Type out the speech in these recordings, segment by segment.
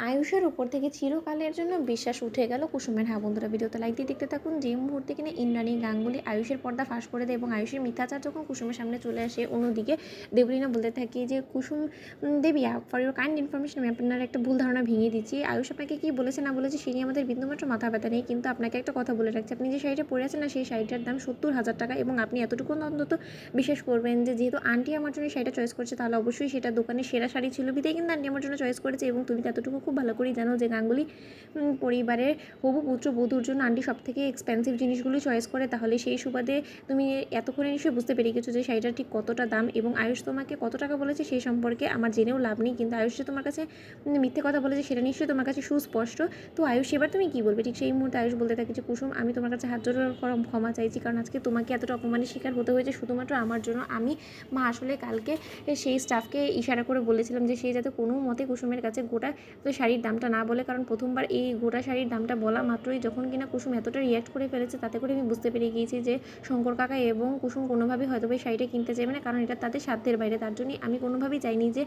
আয়ুষের উপর থেকে চিরকালের জন্য বিশ্বাস উঠে গেল কুসুমের। হ্যাঁ বন্ধুরা, ভিডিওতে লাইক দিয়ে দেখতে থাকুন। যে মুহূর্তে কিনা ইন্দ্রাণী গাঙ্গুলি আয়ুষের পর্দা ফাঁস করে দেয় এবং আয়ুষের মিথ্যাচার যখন কুসুমের সামনে চলে আসে, অন্যদিকে দেবলীনা বলতে থাকে যে কুসুম দেবী, ফর ইউর কাইন্ড ইনফরমেশন, আমি আপনার একটা ভুল ধারণা ভেঙে দিচ্ছি। আয়ুষ আপনাকে কী বলেছে না বলেছে সে নিয়ে আমাদের বিন্দুমাত্র মাথা ব্যথা নেই, কিন্তু আপনাকে একটা কথা বলে রাখছি, আপনি যে শাড়িটা পরে আছেন না, সেই শাড়িটার দাম 70,000 টাকা। এবং আপনি এতটুকু অন্তত বিশ্বাস করবেন যে যেহেতু আন্টি আমার জন্য শাড়িটা চয়েস করছে, তাহলে অবশ্যই সেটা দোকানের সেরা শাড়ি ছিল বিধায় কিন্তু আন্টি আমার জন্য চয়েস করেছে। এবং তুমি তো এতটুকু খুব ভালো করেই জানো যে গাঙ্গুলি পরিবারের হবু পুত্র বধূর জন্য আন্টি সব থেকে এক্সপেন্সিভ জিনিসগুলি চয়েস করে। তাহলে সেই সুবাদে তুমি এতক্ষণে নিশ্চয়ই বুঝতে পেরে গেছো যে শাড়িটার ঠিক কতটা দাম এবং আয়ুষ তোমাকে কত টাকা বলেছে সেই সম্পর্কে আমার জেনেও লাভ নেই। কিন্তু আয়ুষ যে তোমার কাছে মিথ্যে কথা বলেছে সেটা নিশ্চয়ই তোমার কাছে সুস্পষ্ট। তো আয়ুষ এবার তুমি কী বলবে? ঠিক সেই মুহূর্তে আয়ুষ বলতে থাকে যে কুসুম, আমি তোমার কাছে হাত জোড় ক্ষমা চাইছি, কারণ আজকে তোমাকে এতটা অপমানের শিকার হতে হয়েছে শুধুমাত্র আমার জন্য। আমি আসলে কালকে সেই স্টাফকে ইশারা করে বলেছিলাম যে সে যাতে কোনো মতে কুসুমের কাছে গোটা শাড়ির দামটা না বলে, কারণ প্রথমবার এই গোটা শাড়ির দামটা বলা মাত্রই যখন কিনা কুসুম এতটা রিয়্যাক্ট করে ফেলেছে, তাতে করে আমি বুঝতে পেরে গিয়েছি যে শঙ্কর কাকা এবং কুসুম কোনোভাবেই হয়তো এই শাড়িটা কিনতে চাইবে না, কারণ এটা তাদের সাধ্যের বাইরে। তার জন্যই আমি কোনোভাবেই চাইনি যে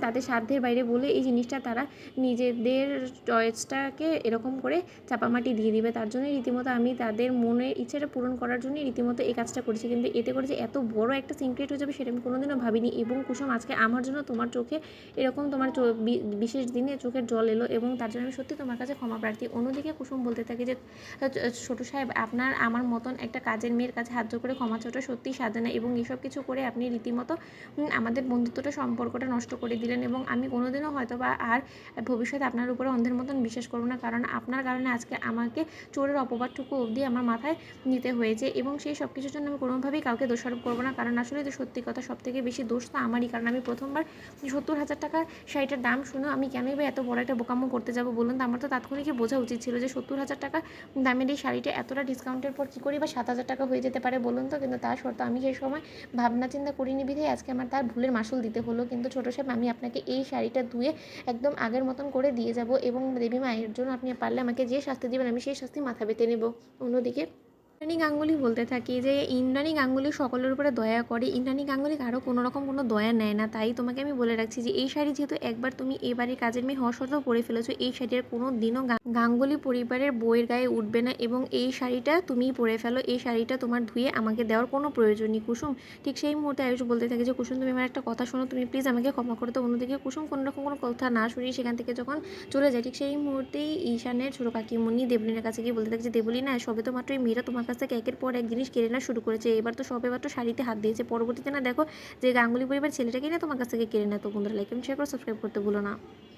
তাদের সাধ্যের বাইরে বলে এই জিনিসটা তারা নিজেদের চয়েসটাকে এরকম করে চাপামাটি দিয়ে দিবে। তার জন্যই রীতিমতো আমি তাদের মনের ইচ্ছাটা পূরণ করার জন্যই রীতিমতো এই কাজটা করেছি, কিন্তু এতে করে যে এত বড় একটা সিক্রেট হয়ে যাবে সেটা আমি কোনোদিনও ভাবিনি। এবং কুসুম, আজকে আমার জন্য তোমার চোখে এরকম তোমার বিশেষ দিনে চোখের জল এলো এবং তার জন্য আমি সত্যি তোমার কাছে ক্ষমা প্রার্থী। অন্যদিকে কুসুম বলতে থাকে যে ছোটো সাহেব, আপনার আমার মতন একটা কাজের মেয়ের কাছে হাত জোর করে ক্ষমা চাওয়াটা সত্যিই সাধে না, এবং এইসব কিছু করে আপনি রীতিমতো আমাদের বন্ধুত্বটা সম্পর্কটা নষ্ট করে দিলেন। এবং আমি কোনোদিনও হয়তো বা আর ভবিষ্যতে আপনার উপরে অন্ধের মতন বিশ্বাস করবো না, কারণ আপনার কারণে আজকে আমাকে চোরের অপবাদটুকু অবধি আমার মাথায় নিতে হয়েছে। এবং সেই সব কিছুর জন্য আমি কোনোভাবেই কাউকে দোষারোপ করবো না, কারণ আসলে তো সত্যি কথা, সব থেকে বেশি দোষ তো আমারই, কারণ আমি প্রথমবার 70,000 টাকার শাড়িটার দাম শুনে আমি কেনই বা এত বড় একটা বোকামো করতে যাবো বলুন তো? আমার তো তাৎক্ষণিকই বোঝা উচিত ছিল যে 70,000 টাকা দামের এই শাড়িটা এতটা ডিসকাউন্টের পর কী করি বা 7,000 টাকা হয়ে যেতে পারে বলুন তো? কিন্তু তা সত্ত্বেও আমি সেই সময় ভাবনা চিন্তা করিনি বিধেই আজকে আমার তার ভুলের মাসুল দিতে হলো। কিন্তু ছোটো সাহেব, আমি আপনাকে এই শাড়িটা ধুয়ে একদম আগের মতন করে দিয়ে যাব, এবং দেবী মায়ের জন্য আপনি পারলে আমাকে যে শাস্তি দেবেন আমি সেই শাস্তি মাথা পেতে নেব। অন্যদিকে ইন্দ্রাণী গাঙ্গুলি বলতে থাকি যে ইন্দ্রাণী গাঙ্গুলি সকলের উপরে দয়া করে, ইন্দ্রাণী গাঙ্গুলি কারো কোনো রকম কোনো দয়া নেয় না। তাই তোমাকে আমি বলে রাখছি যে এই শাড়ি যেহেতু একবার তুমি এই বাড়ির কাজের মেয়ে হওয়া সত্ত্বেও পরে ফেলেছো, এই শাড়ির কোনো দিনও গাঙ্গুলি পরিবারের বইয়ের গায়ে উঠবে না। এবং এই শাড়িটা তুমিই পরে ফেলো, এই শাড়িটা তোমার ধুয়ে আমাকে দেওয়ার কোনো প্রয়োজন নেই। কুসুম ঠিক সেই মুহূর্তে আয়ুষ বলতে থাকে যে কুসুম, তুমি আমার একটা কথা শোনো, তুমি প্লিজ আমাকে ক্ষমা করো। তো অন্যদিকে কুসুম কোনো রকম কোনো কথা না শুনিয়ে সেখান থেকে যখন চলে যায়, ঠিক সেই মুহূর্তেই ঈশানের ছোটো কাকিমণি দেবলীনার কাছে গিয়ে বলতে থাকে যে দেবলীনা, সবে তো মাত্র এই মেয়েরা তোমার কাছ থেকে একের পর এক জিনিস কেড়ে নেওয়া শুরু করেছে, এবার তো সবে মাত্র শাড়িতে হাত দিয়েছে, পরবর্তীতে না দেখো যে গাঙ্গুলি পরিবার ছেলেটাকেই না তোমার কাছ থেকে কেড়ে নেয়। তো বন্ধুরা, লাইক এবং শেয়ার করে সাবস্ক্রাইব করতে ভুলো না।